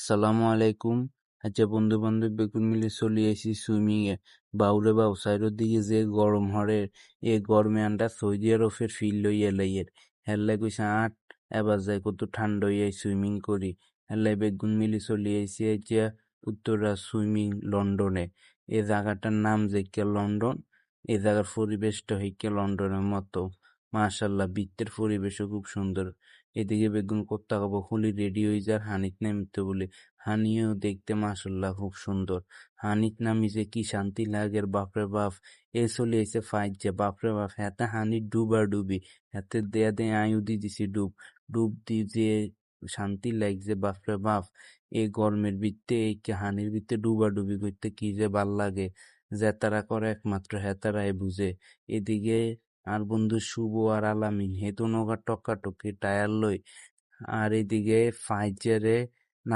আসসালামু আলাইকুম। আচ্ছা বন্ধু বান্ধব বেগুন মিলে চলে আইছি সুইমিং এ। বাউরে বাউ সাইডের দিকে যে গরম হরে, এ গরমে আন্ডা সৌদি আরবের ফিল লইয়া লাইয়ের। হেল্লাই কইছে আট, এবার যাই কত ঠান্ডা হইয়া সুইমিং করি। হেল্লাই বেগুন মিলে চলে আইছি আইয়া উত্তরা সুইমিং লন্ডনে। এই জায়গাটার নাম যে লন্ডন। এই জায়গার পরিবেশটা হইকে লন্ডনের মতো। মাশাল্লাহ, বৃত্তের পরিবেশও খুব সুন্দর। এদিকে বেগুন কোত্তা কাবো খুলি রেডি হয়ে যার হানিত নামিতে বলে। হানিও দেখতে মাশাল্লাহ খুব সুন্দর। হানিত নামি যে কি শান্তি লাগের বাপরে বাপ। এ চলে এসে ফাইট যে বাপরে বাপ, হাতে হানি ডুবা ডুবি, হাতে দেয়া দে আয়ু দি দিছি ডুব ডুব দি যে শান্তি লাগছে বাপরে বাপ। এই গরমের ভিত্তে এই হানির ভিত্তে ডুবা ডুবি করতে কি যে ভাল লাগে, যে তারা করে একমাত্র হেতারাই বুঝে। এদিকে আর বন্ধু শুভ আর আলামিন হেতু নগা টক্কা টক্কি টায়ার লই, আর এদিকে ফাইজারে